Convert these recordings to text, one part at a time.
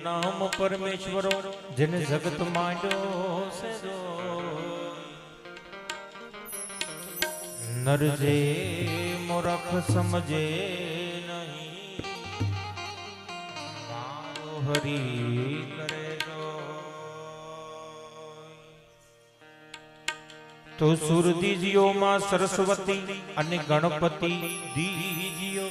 नाम परमेश्वरो जिन जगत मांडो से दो नर जे मूर्ख समझे नहीं मारो हरि करे जो तो सुर दीजियो मां सरस्वती अने गणपति दीजियो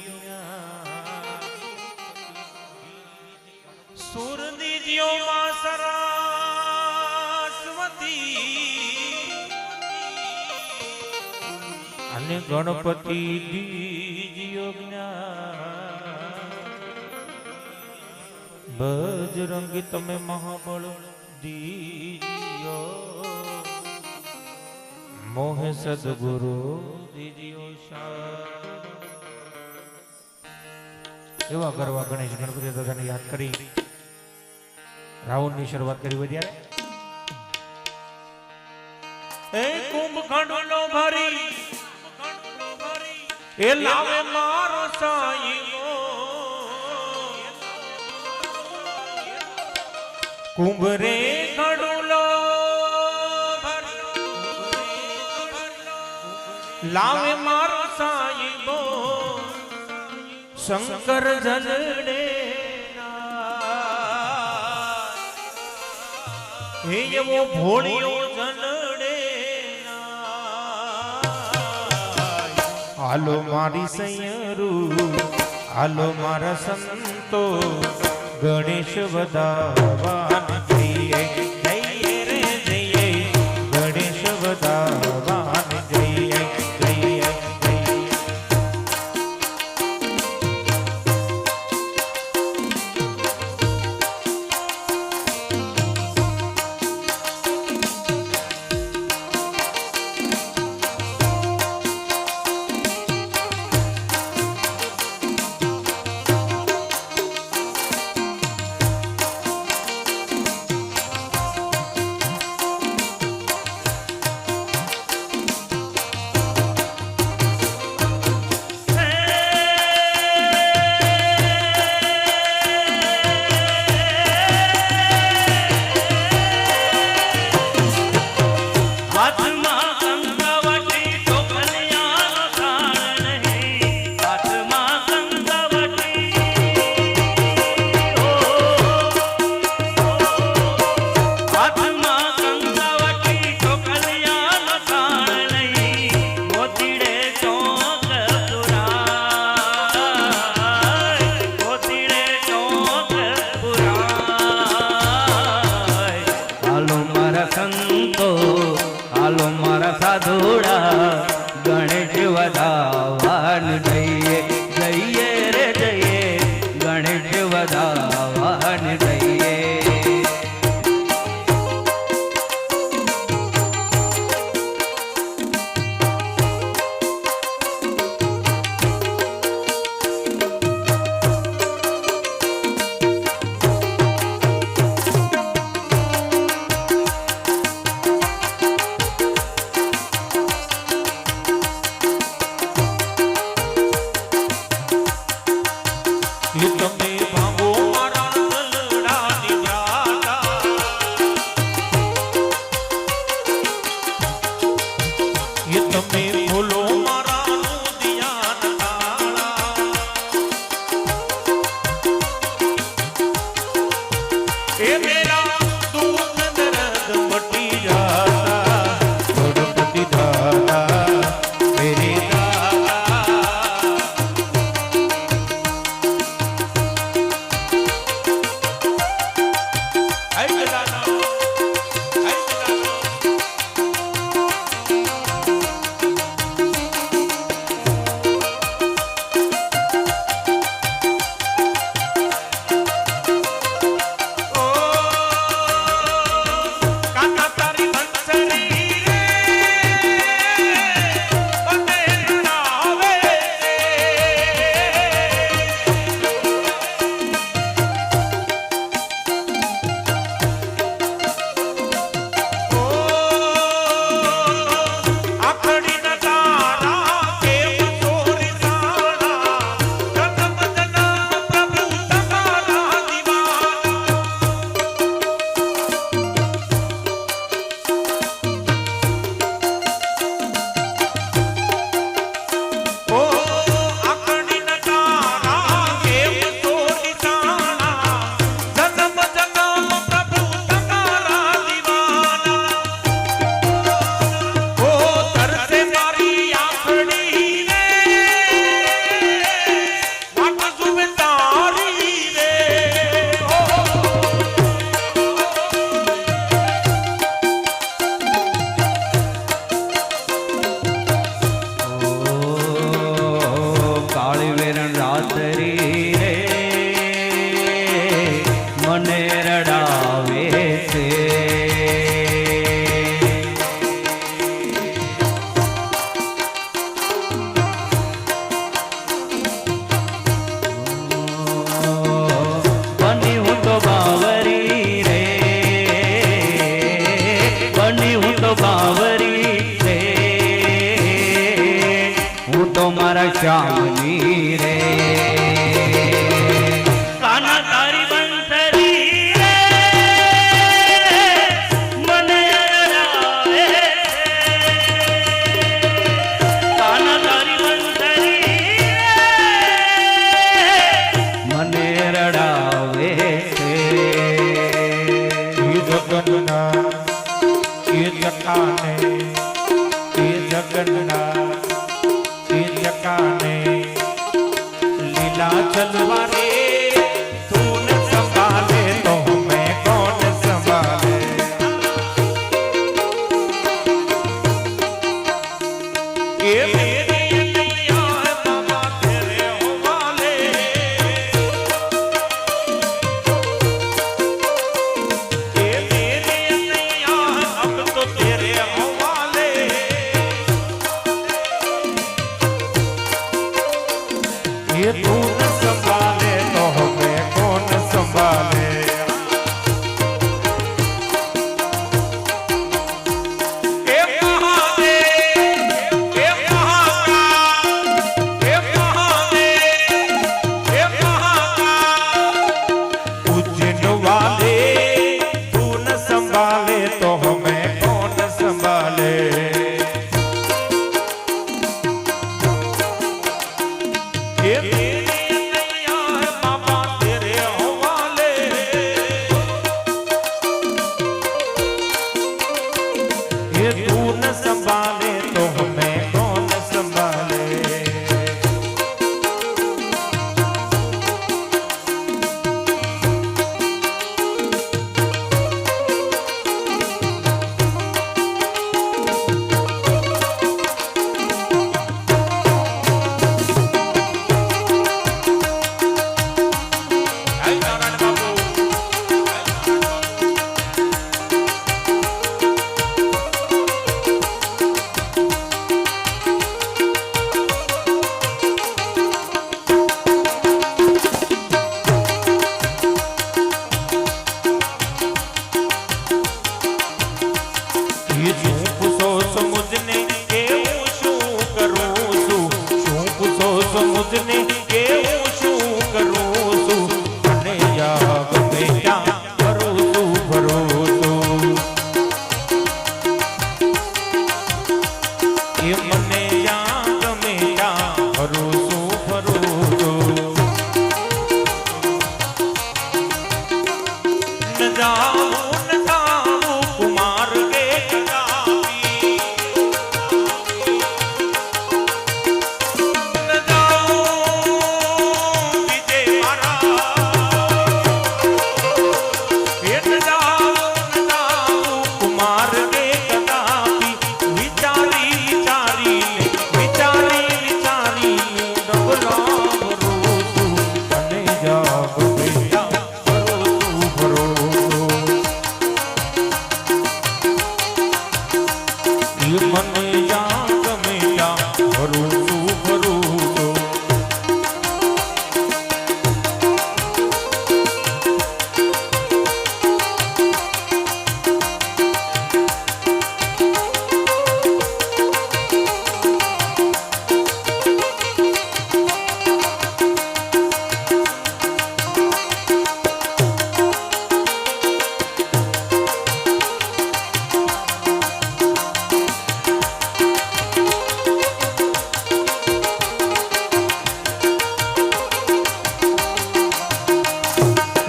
सुर दीजियो मां सरस्वती अने गणपति दीजियो बजरंगी तमे महाबल दीजियो मोह सदगुरु दीजियो एवा करवा गणेश गणपति दादा ने याद करी राउंड ની શરૂઆત કરી હોય ત્યારે એ કુંભખંડનો ભરી એ લાવે મારો સાઈઓ કુંભ રે ખડુલો લાવે મારો સાઈબો શંકર જલડે હે એવો ભોળિયો જલડે હાલો મારી સૈયરું હાલો મારા સંતો ગણેશ વધાવાન જઈએ જઈએ રે જઈએ ગણેશ વધાવાન જઈએ જઈએ મને રડાવે છે. બની હું તો બાવરી રે, બની હું તો બાવરી રે, હું તો મારા શ્યામની રે. લીલા ચલવા રે તું ન સંભાલે તો मैं कौन संभाले. ये मेरी नैया है बाबा तेरे हवाले, ये मेरी नैया है अब तो तेरे हवाले. ये तू न संभाले तो हमें कौन संभाले. उज्जैन वाले तू न संभाले तो हमें कौन संभाले. ये तेरी नैया है बाबा तेरे हवाले, ये तू न संभाले तो हमें कौन संभाले. ये શું પૂછો સમુજને કેવું શું કરું છું, શું પૂછો સમુજને કેવું શું કરું છું, અને યા ગમે ત્યાં ફરું છું ફરું છું. એ મને યા ગમે ત્યાં ફરું છું ફરું છું. ન જાઉં ન જાઉં કુમાર કે કદાપી, ન જાઉં વિજય મારા, એ ન જાઉં કુમાર કે કદાપી. વિચારી વિચારી વિચારી વિચારી ડગલા ભરું છું, અને જા ગમે ત્યાં ફરું છું ફરું છું. ये મને યા ગમે ત્યાં ફરું છું ફરું છું.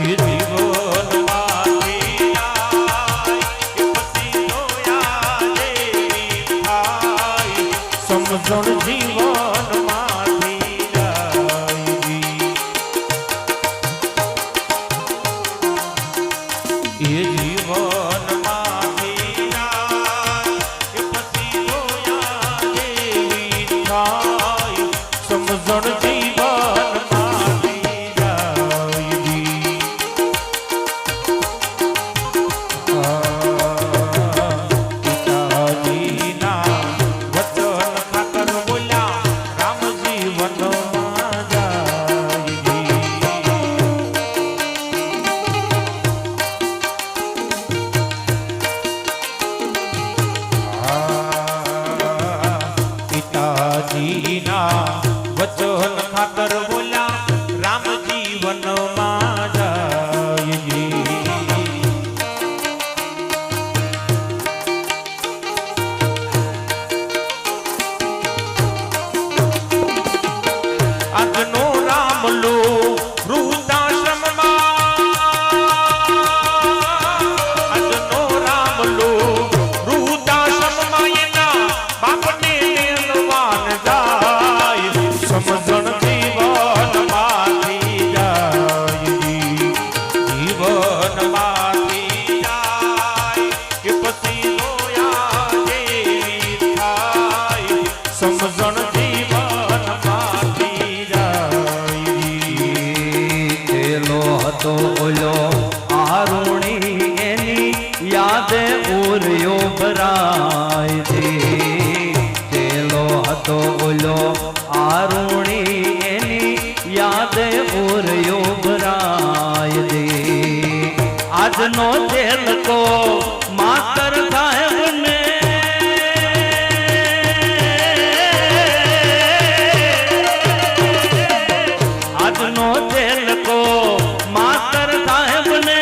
ये जीवन માંથી આય કે પછી જોયા જેવી થાય, સમજણ જીવન માંથી જાય. ये जीवन માંથી આય કે પછી જોયા જેવી થાય, સમજણ જીવન માંથી જાય. જીવનમાંથી જાય કે પછી જોયા જેવી થાય સમજણ જીવનમાંથી જાય પેલો હતો ઓલો આરુણી એની યાદે ઉર્યો ભરાય દે પેલો હતો ઓલો આરુણી એની યાદે ઉર્યો ભરાય દે આજનો જેલકો માતર સાહેબને આજનો જેલકો માતર સાહેબને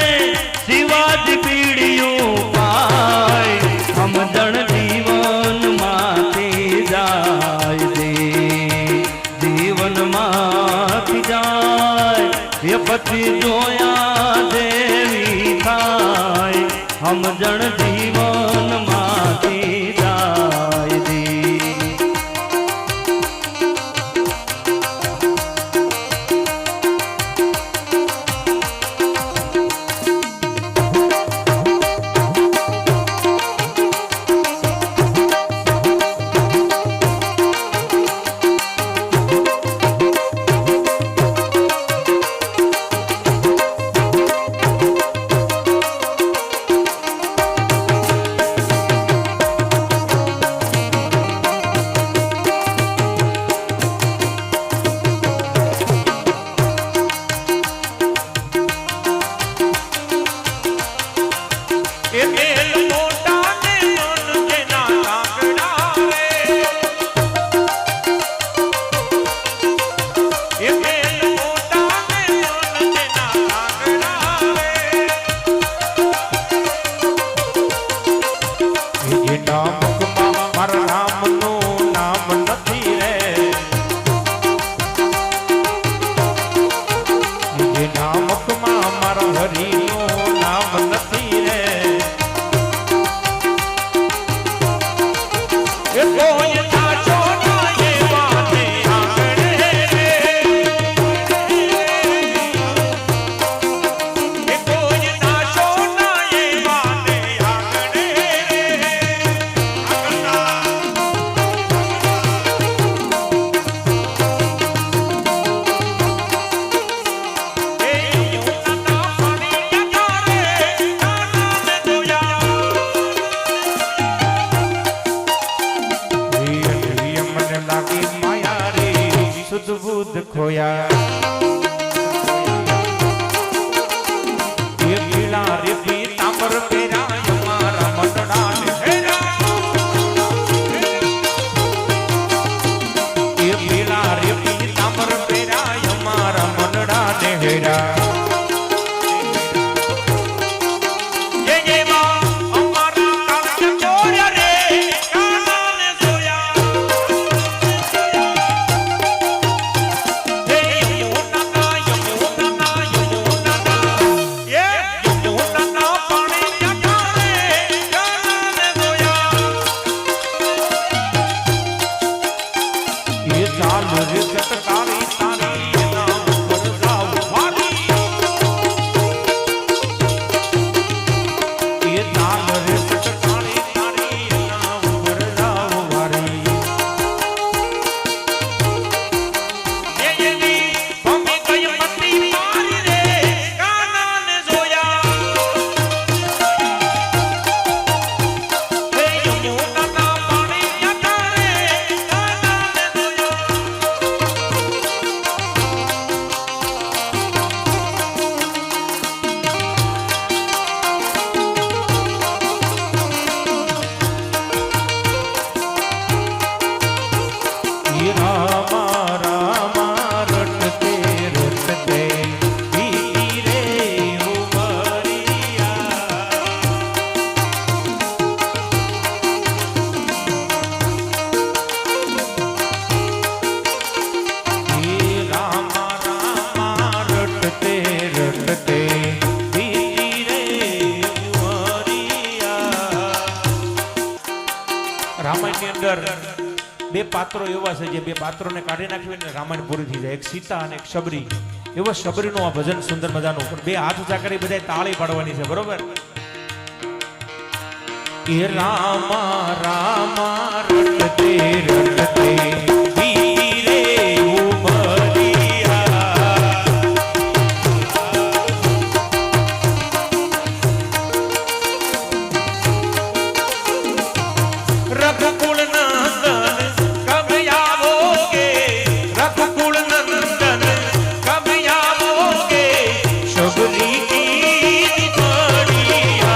શિવાજી પીડિયું પાય સમજણ જીવનમાંથી જાય દે જીવનમાંથી જાય એ પછી જોયા દેવી થાય સમજણ જીવનમાંથી જાય દે એ મેલ મોટા ને મન જેના કાંગડા રે એ મેલ મોટા ને મન જેના કાંગડા રે એ નામકમાં મારા રામનું નામ નથી રે એ નામકમાં મારા હરિનું નામ નથી રે એ કોઈ સાચો ના એ વાતે આંગણે રે એ કોઈ સાચો ના એ વાતે આંગણે રે એ યુના પાણી રે કાના ને જોયા મને લાગી માયા રે સુધ બુદ્ધ ખોયા એ પીળા રે પીતાંબર પહેરાય મારા મનડા ને હેરા એ પીળા રે પીતાંબર પહેરાય મારા મનડા ને હેરા રામાયણની અંદર બે પાત્રો એવા છે જે બે પાત્રોને કાઢી નાખ્યું ને રામાયણ પૂરી થઈ જાય. એક સીતા અને એક શબરી. એવો શબરીનું આ ભજન સુંદર મજાનું, પણ બે હાથ ઊંચા કરી બધાય તાળી પાડવાની છે, બરોબર? એ રામા રામા રટતે રટતે બીતી રે ઉમરિયા, રઘુકુળ નંદન કબ આવોગે, રઘુકુળ નંદન કબ આવોગે, શબરી કી પડિયા,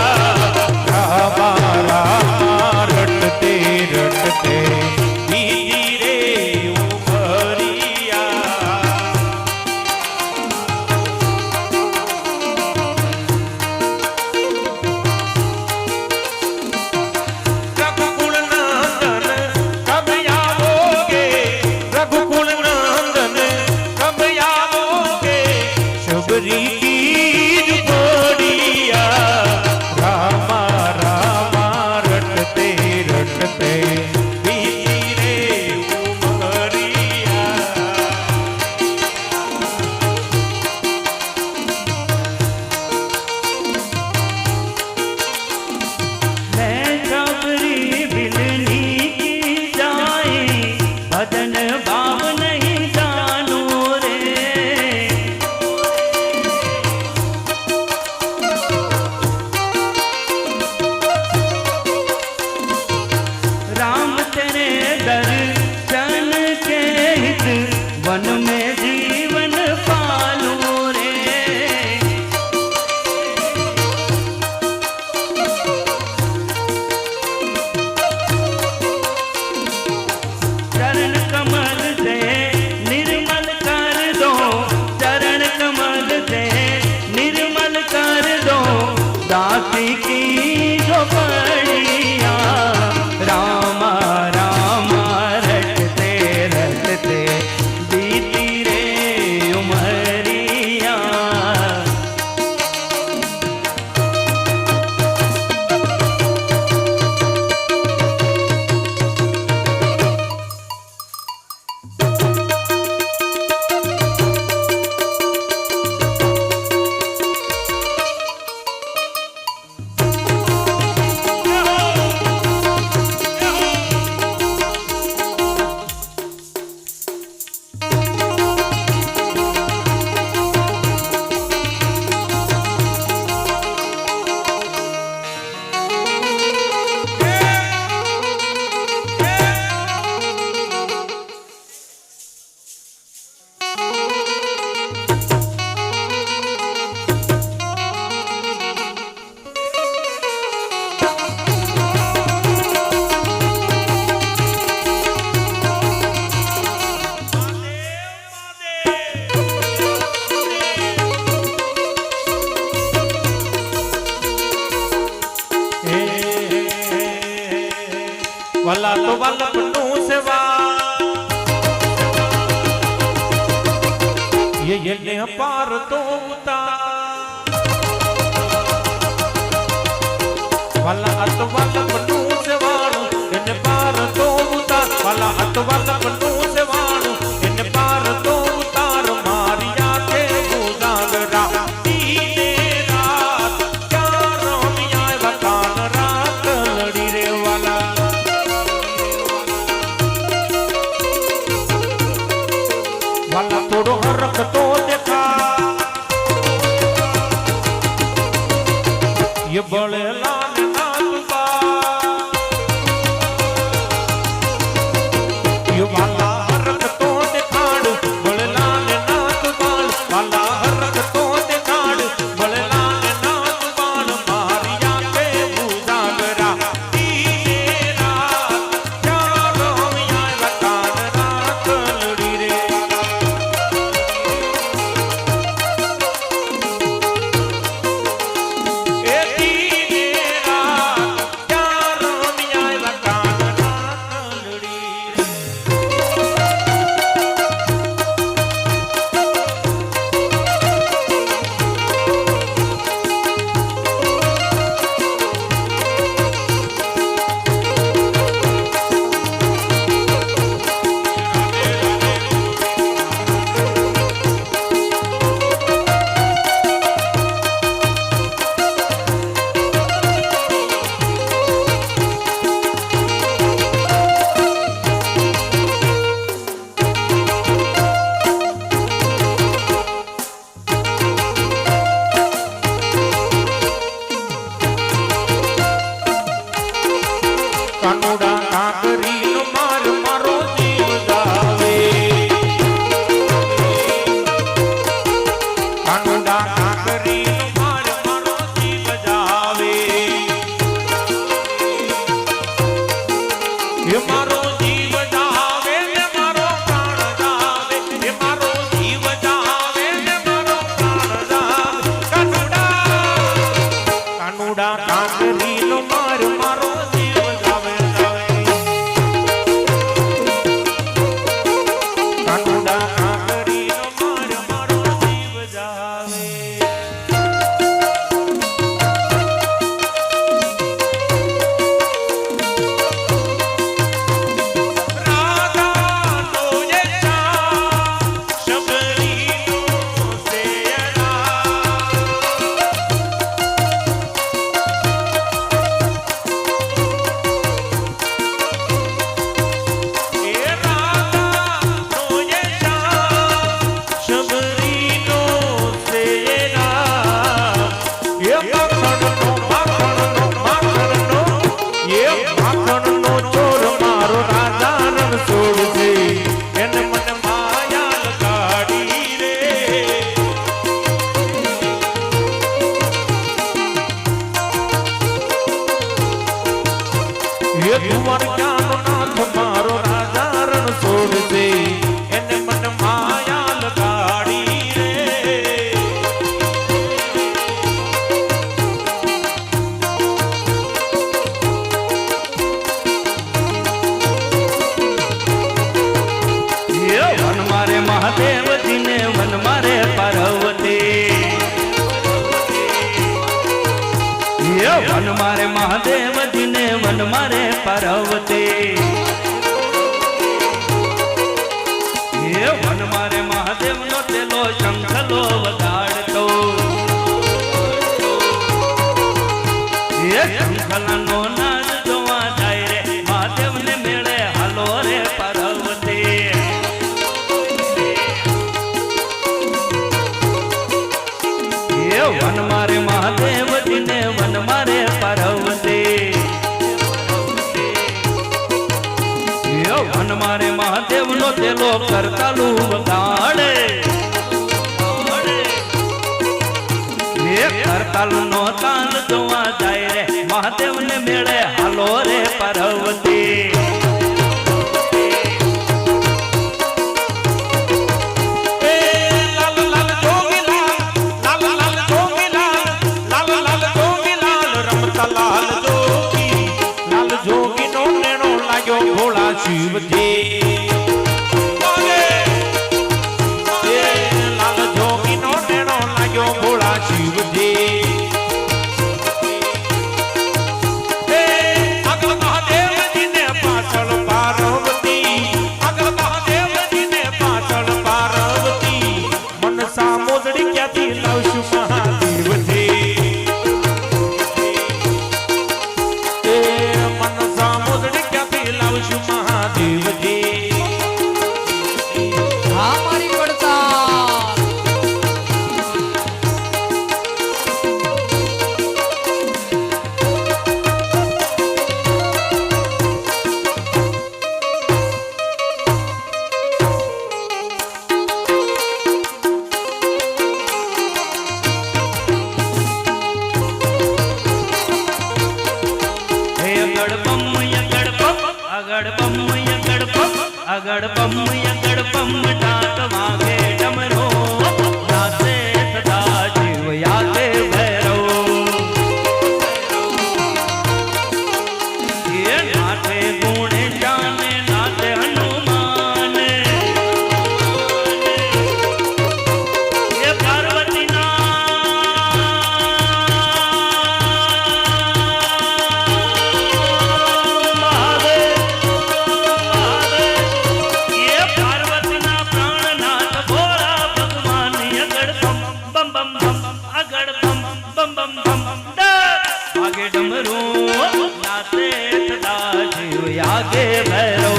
રામા રામા રટતે રટતે બીતી રે ઉમરિયા. રઘુકુળ નંદન કબ આવોગે, રઘુકુળ નંદન કબ આવોગે, શબરી કી પડિયા, રામા રામા રટતે રટતે બીતી રે ઉમરિયા. मैं सबरी बिलनी की जाए, भजन भाव नहीं जानू रे। राम तेरे दर्शन के हित वन में जीवन पालू रे। चरण कमल से निर्मल कर दो, चरण कमल से निर्मल कर दो, दासी की जो पड़िया, रामा रामा रटते रटते बीती रे उमरिया। વલા તો વલ્લભનું સેવા, એને પાર તો ઉતાર, વલા અત વલ્લભનું સેવાણું એને પાર તો ઉતાર, વલા અત વલ્લભનું સેવાણું એને પાર તો ઉતાર, મારી આંખે ઉજાગરા દીને રાત, ક્યાં રમ્યા વતાન રાત લડી રે વાલા. વાલા થોડો હરખ તો દેખા, ये बड़े लाल नाथबा, ये वाला हरख तो दिखाड़, बड़े लाल नाथबाल, वाला हरख तो दिखाड़, बड़े लाल नाथबाल, मारी आंखें उजागरा दीने रात, क्या रम्या वतान रात लड़ी रे. એ દીને કાનુડા કાંકરીનો માર મારો જીવ જાવે કાનુડા કાંકરીનો માર મારો જીવ જાવે એ મારો જીવ જાવે ને મારો પ્રાણ જાવે એ મારો જીવ જાવે ને મારો પ્રાણ જાવે કાનુડા કાંકરીનો માર મારો જીવ જાવે કાનુડા કાંકરીનો માર મારો જીવ જાવે રાધાનો યશા શબરીનો સેયરા એ રાધાનો યશા શબરીનો સેયરા એ માખણનો ચોર મારો રાજા રણ છોડશે એને મને માયા લગાડી રે એ દ્વારકાનો નાથ મારો રાજા રણ છોડશે એને મને માયા લગાડી રે એ વન મારે મહાદેવજી ને વન મારે પાર્વતી એ વન મારે મહાદેવજી ને વન મારે પાર્વતી એ વન મારે મહાદેવ નો તેલો શંખલો વગાડતો એ શંખલાનો નાદ જોવા જાય રે મહાદેવ ને મેળે હાલો રે પાર્વતી એ વન મારે મહાદેવજી ને વન મારે પાર્વતી એ વન મારે મહાદેવ નો તેલો કરતાલુ વગાડે એ કરતાલુ નો તાલ જોવા જાય રે મહાદેવ ને મેળે હાલો રે પાર્વતી એ લાલ લાલ જોગીલાલ લાલ લાલ જોગીલાલ લાલ લાલ જોગીલાલ રમતા લાલ જોગીનો નેણો લાગ્યો ભોળા શિવજી એ લાલ જોગીનો નેણો લાગ્યો ભોળા શિવજી એ આગળ મહાદેવજીને પાછળ પાર્વતી આગળ મહાદેવજીને પાછળ પાર્વતી મનસા મોજડી ક્યાંથી લાવશું મહાદેવજી એ મનસા મોજડી ક્યાંથી લાવશું મહાદેવજી હા મારી પડતા આગળ બમ ડાક વાગે ડમરો નાચે સદા જીવ યાદે ભૈરવ એ નાચે ગુણે જાને નાચે હનુમાન એ પાર્વતીના મહાદેવ आगे डमरू नाचे सदा जीव आगे भैरो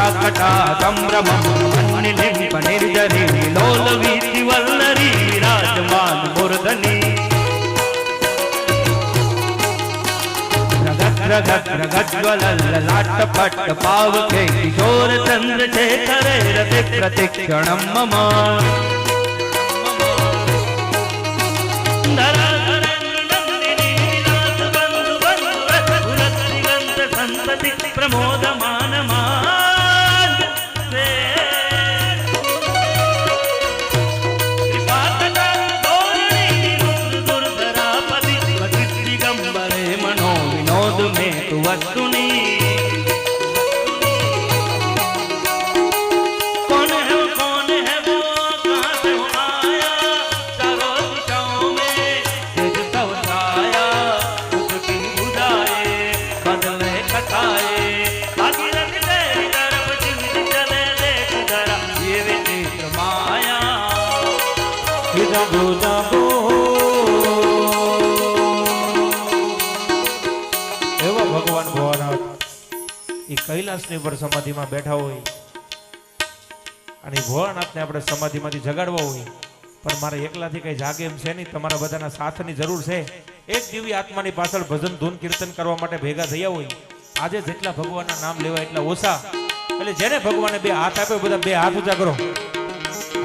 शाकटा संभ्रमं मन्निलिं पनिर्जरी लोलवीति वल्लरी विराजमान मूर्धनि रगत रगत ज्वलल्ललाट पट्ट पावके किशोर चन्द्रशेखरे रति प्रतिक्षणं मम प्रमोदमानमान से कृपाकटा धोरणी दुर्धरापति दिगंबरे मनो विनोद में तु वस्तुनि कौन है वो कहाँ से वो आया चारों दिशाओं में तेज तव छाया उसकी बुझाए बदले कटाए જાગો જાગો એવા ભગવાન ભોળાનાથ એ કૈલાસની ઉપર સમાધિમાં બેઠા હોય અને ભોળાનાથને આપણે સમાધિમાંથી જગાડવા હોય પણ મારે એકલાથી કઈ જાગે એમ છે નહીં તમારા બધાના સાથની જરૂર છે એક દિવ્ય આત્માની પાછળ ભજન ધૂન કીર્તન કરવા માટે ભેગા થયા હોય આજે જેટલા ભગવાનના નામ લેવા એટલા ઓછા એટલે જેને ભગવાને બે હાથ આપ્યો બધા બે હાથ ઊંચા કરો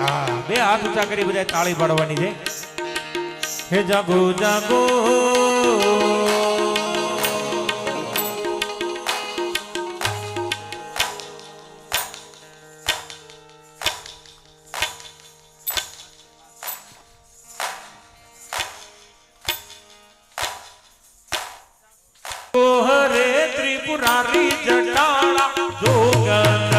हाँ बे हाथ ऊंचा करी बजाय ताली पाड़वानी छे हे जागो जागो ओ हरे त्रिपुरारी जटाला जोगन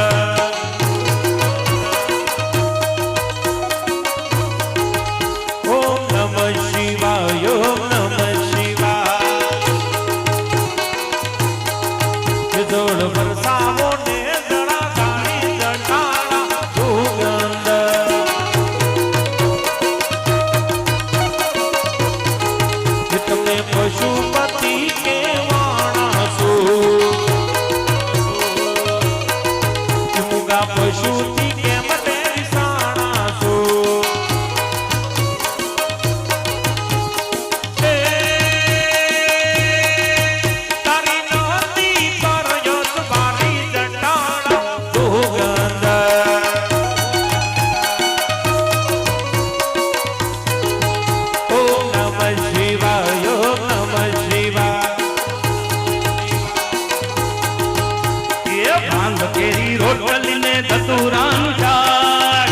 पशुपति के वाणासु मुगा पशुति के मते विसाणासु तारी नदी पर यत बारी जटाड़ा दुगंध ओम नमः शिवाय केरी रोटली ने धतूरान चाट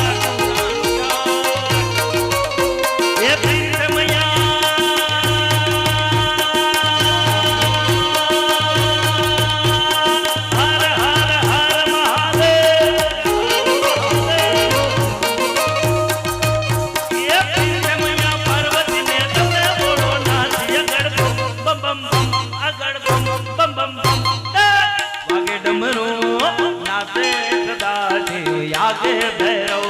ये प्रीतमया हर हर हर महादेव ये प्रीतमया पार्वती ने तवे बोलो नाच अगड़ बम बम बम अगड़ बम बम बम बम वागे डमरू सदा शिव यागे भैरव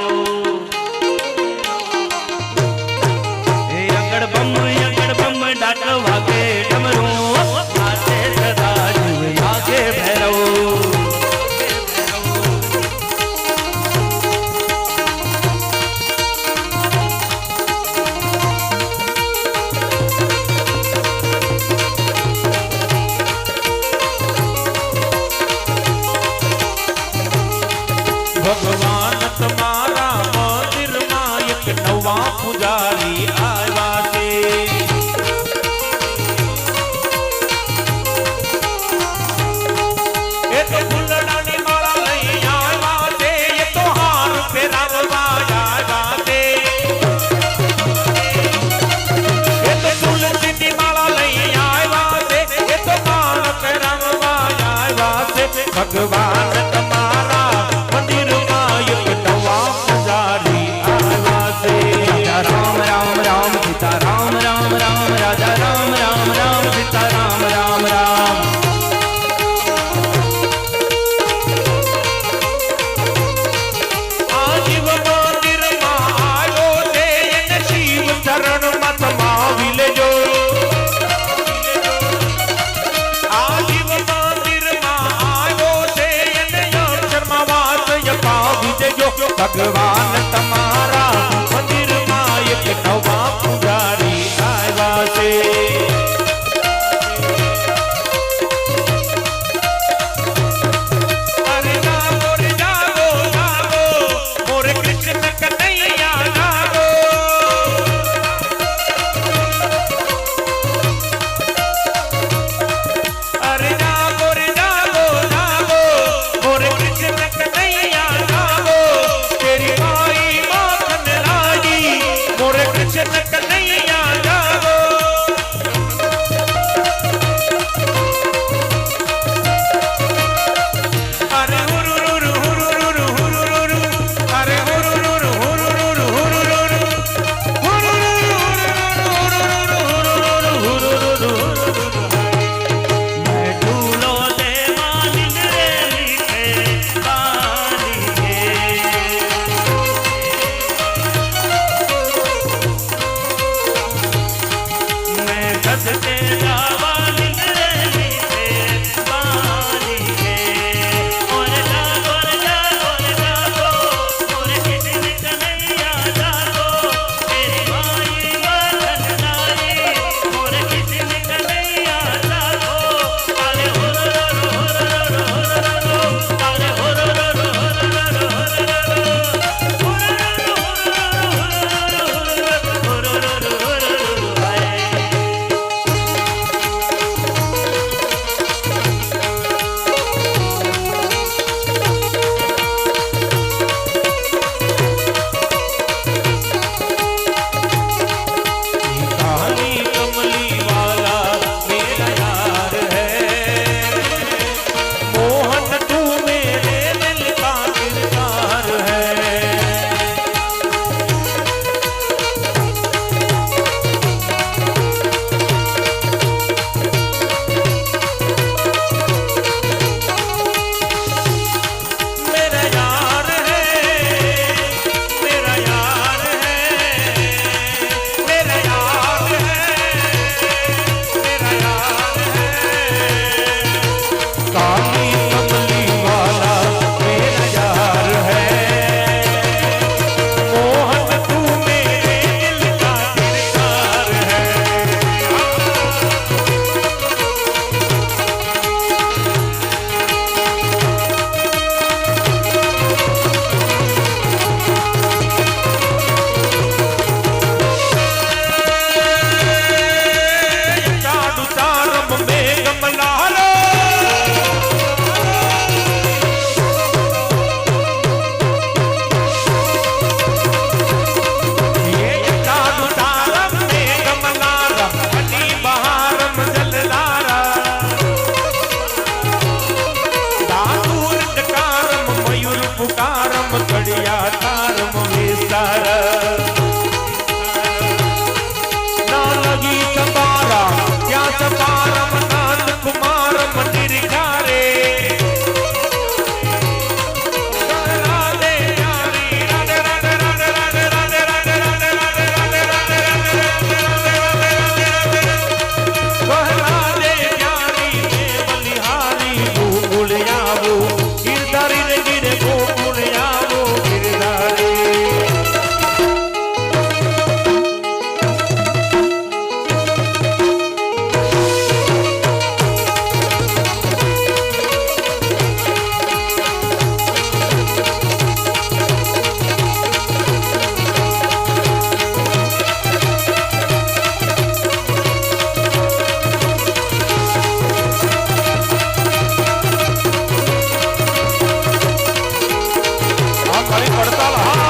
अगड़ बम डाक वागे डमरू नाचे सदा शिव यागे भैरव भगवान तुम्हारा मंदिर मायक नवा पुजारी आया से ये तो फुलडानी माला नहीं आया से ये तो हार फेरावा आया से ये तो तुलसी की माला नहीं आया से ये तो हार फेरावा आया से भगवान तुम्हारा मंदिर मायक नवा ભગવાન તમારા મંદિરમાં એક નવા પૂજારી આવ્યા છે. અરે જાગો રે જાગો જાગો મોરે કૃષ્ણ કનૈયા જાગો. અરે જાગો રે જાગો જાગો મોરે કૃષ્ણ કનૈયા જાગો. તેરી માઈ માખન લાડી મોરે કૃષ્ણ કનૈયા જાગો. અરે હુરુરુરુ હુરુરુરુ હુરુરુરુ અરે હુરુરુરુ હુરુરુરુ હુરુરુરુ मैं झूलो दे मालिक रे मीठे बाली के मैं कद के जावालिक रे मीठे बाली के और जागो और किसी कन्हैया जागो तेरी माई माखन लाई और किसी कन्हैया जागो काले काली कमली वाला मेरा यार है. मोहन तू मेरे दिल का किरदार है. मेरा यार है मेरा यार है मेरा यार है मेरा यार है. काली कमली वाला मेरा यार है. मोहन तू मेरे दिल का किरदार है. चाडू चारम में गमलालो ये चाडू चारम में गमलारा हनी बहारम जललारा दादूर डकारम मयूर पुकारम कड़िया तारम विस्तार ना लगी चपारा क्या चपारम नाथ कुमारम निर्घारे. राधे प्यारी राधे राधे राधे राधे राधे राधे राधे राधे राधे राधे राधे राधे प्यारी बलिहारी गोकुल आवो गिरधारी रे गिरे गोकुल आवो गिरधारी. हाँ, खाली पड़ता रहा.